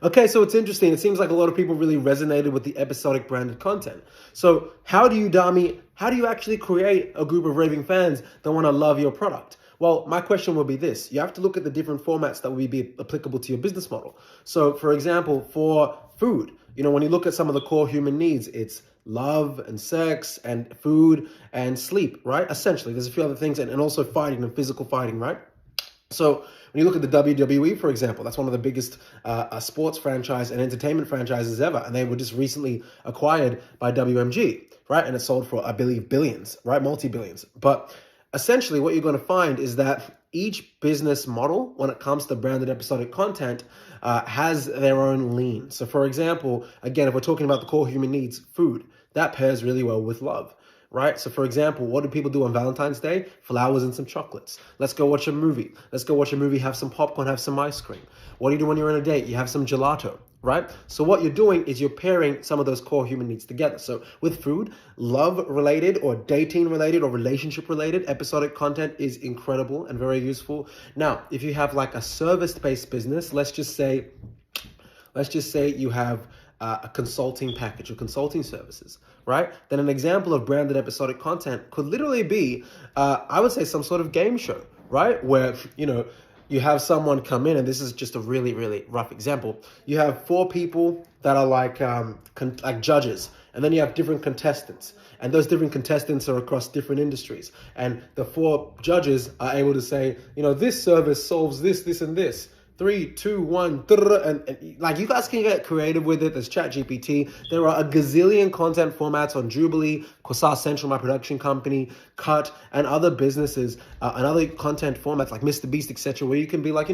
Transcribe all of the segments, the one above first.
Okay, so it's interesting. It seems like a lot of people really resonated with the episodic branded content. So how do you, Dami, how do you actually create a group of raving fans that want to love your product? Well, my question would be this. You have to look at the different formats that would be applicable to your business model. So for example, for food, when you look at some of the core human needs, it's love and sex and food and sleep, right? Essentially, there's a few other things and also fighting and physical fighting, right? So when you look at the WWE, for example, that's one of the biggest sports franchise and entertainment franchises ever. And they were just recently acquired by WMG, right? And it sold for, I believe, billions, right? Multi-billions. But essentially what you're going to find is that each business model, when it comes to branded episodic content, has their own lean. So for example, again, if we're talking about the core human needs, food, that pairs really well with love. Right? So for example, what do people do on Valentine's Day? Flowers and some chocolates. Let's go watch a movie. Let's go watch a movie, have some popcorn, have some ice cream. What do you do when you're on a date? You have some gelato, right? So what you're doing is you're pairing some of those core human needs together. So with food, love related or dating related or relationship related episodic content is incredible and very useful. Now, if you have like a service-based business, let's just say you have a consulting package or consulting services, right? Then an example of branded episodic content could literally be, I would say, some sort of game show, right? Where, you have someone come in, and this is just a really, really rough example. You have 4 people that are like judges, and then you have different contestants. And those different contestants are across different industries. And the 4 judges are able to say, this service solves this, this, and this. 3, 2, 1, and like you guys can get creative with it. There's ChatGPT. There are a gazillion content formats on Jubilee, Quasar Central, my production company, Cut, and other businesses, and other content formats like Mr. Beast, etc., where you can be like,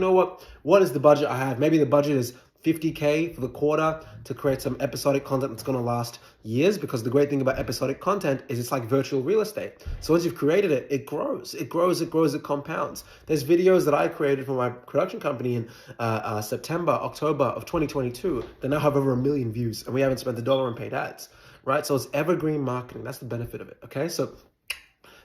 what is the budget I have? Maybe the budget is $50K for the quarter to create some episodic content that's going to last years, because the great thing about episodic content is it's like virtual real estate. So once you've created it, it grows, it compounds. There's videos that I created for my production company in September, October of 2022 that now have over 1 million views, and we haven't spent $1 on paid ads, right? So it's evergreen marketing. That's the benefit of it, okay? So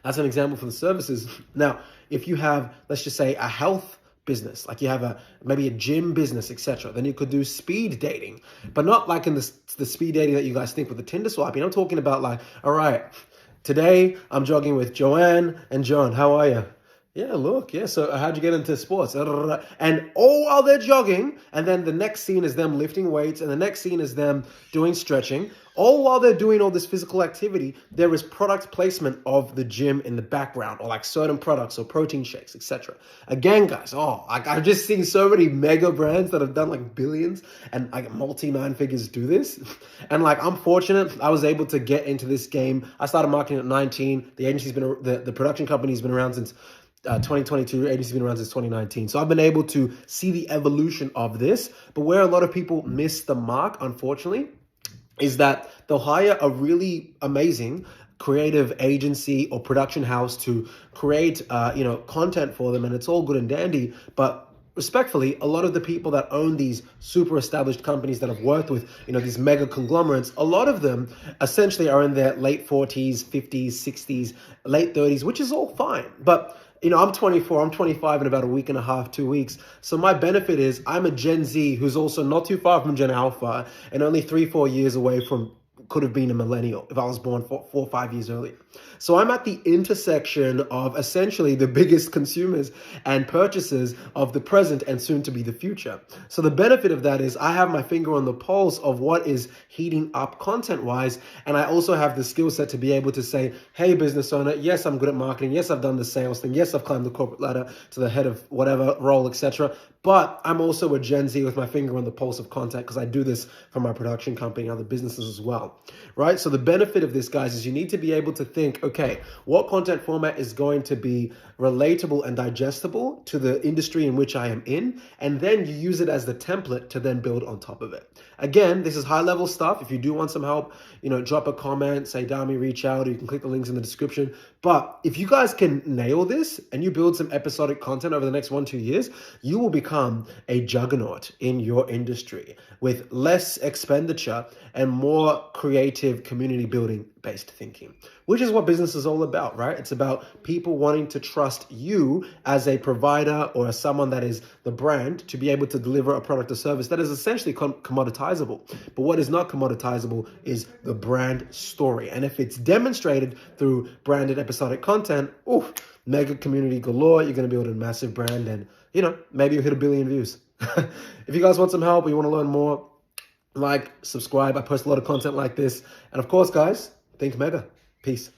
that's an example for the services. Now, if you have, let's just say, a health business, like you have maybe a gym business, etc., then you could do speed dating, but not like in the speed dating that you guys think with the Tinder swiping. I'm talking about like, all right, today I'm jogging with Joanne and John. How are you? Yeah, look, yeah. So how'd you get into sports? And all while they're jogging, and then the next scene is them lifting weights, and the next scene is them doing stretching. All while they're doing all this physical activity, there is product placement of the gym in the background, or like certain products or protein shakes, etc. Again, guys, I've just seen so many mega brands that have done like billions and like multi 9 figures do this. And like, I'm fortunate, I was able to get into this game. I started marketing at 19. The agency's been, the production company's been around since 2022, agency's been around since 2019. So I've been able to see the evolution of this. But where a lot of people miss the mark, unfortunately, is that they'll hire a really amazing creative agency or production house to create, content for them, and it's all good and dandy. But respectfully, a lot of the people that own these super established companies that have worked with, these mega conglomerates, a lot of them essentially are in their late 40s, 50s, 60s, late 30s, which is all fine. But I'm 24, I'm 25 in about a week and a half, 2 weeks. So my benefit is I'm a Gen Z who's also not too far from Gen Alpha and only 3-4 years away from could have been a millennial if I was born 4 or 5 years earlier. So I'm at the intersection of essentially the biggest consumers and purchasers of the present and soon to be the future. So the benefit of that is I have my finger on the pulse of what is heating up content-wise, and I also have the skill set to be able to say, hey, business owner, yes, I'm good at marketing. Yes, I've done the sales thing. Yes, I've climbed the corporate ladder to the head of whatever role, etc. But I'm also a Gen Z with my finger on the pulse of content because I do this for my production company and other businesses as well, right? So the benefit of this, guys, is you need to be able to think, okay, what content format is going to be relatable and digestible to the industry in which I am in, and then you use it as the template to then build on top of it. Again, this is high-level stuff. If you do want some help, drop a comment, say, Dami, reach out, or you can click the links in the description. But if you guys can nail this and you build some episodic content over the next 1-2 years, you will become a juggernaut in your industry with less expenditure and more creative community building trust-based thinking, which is what business is all about, right? It's about people wanting to trust you as a provider or as someone that is the brand to be able to deliver a product or service that is essentially commoditizable. But what is not commoditizable is the brand story. And if it's demonstrated through branded episodic content, mega community galore, you're going to build a massive brand and, maybe you'll hit 1 billion views. If you guys want some help or you want to learn more, like, subscribe. I post a lot of content like this. And of course, guys, think mega. Peace.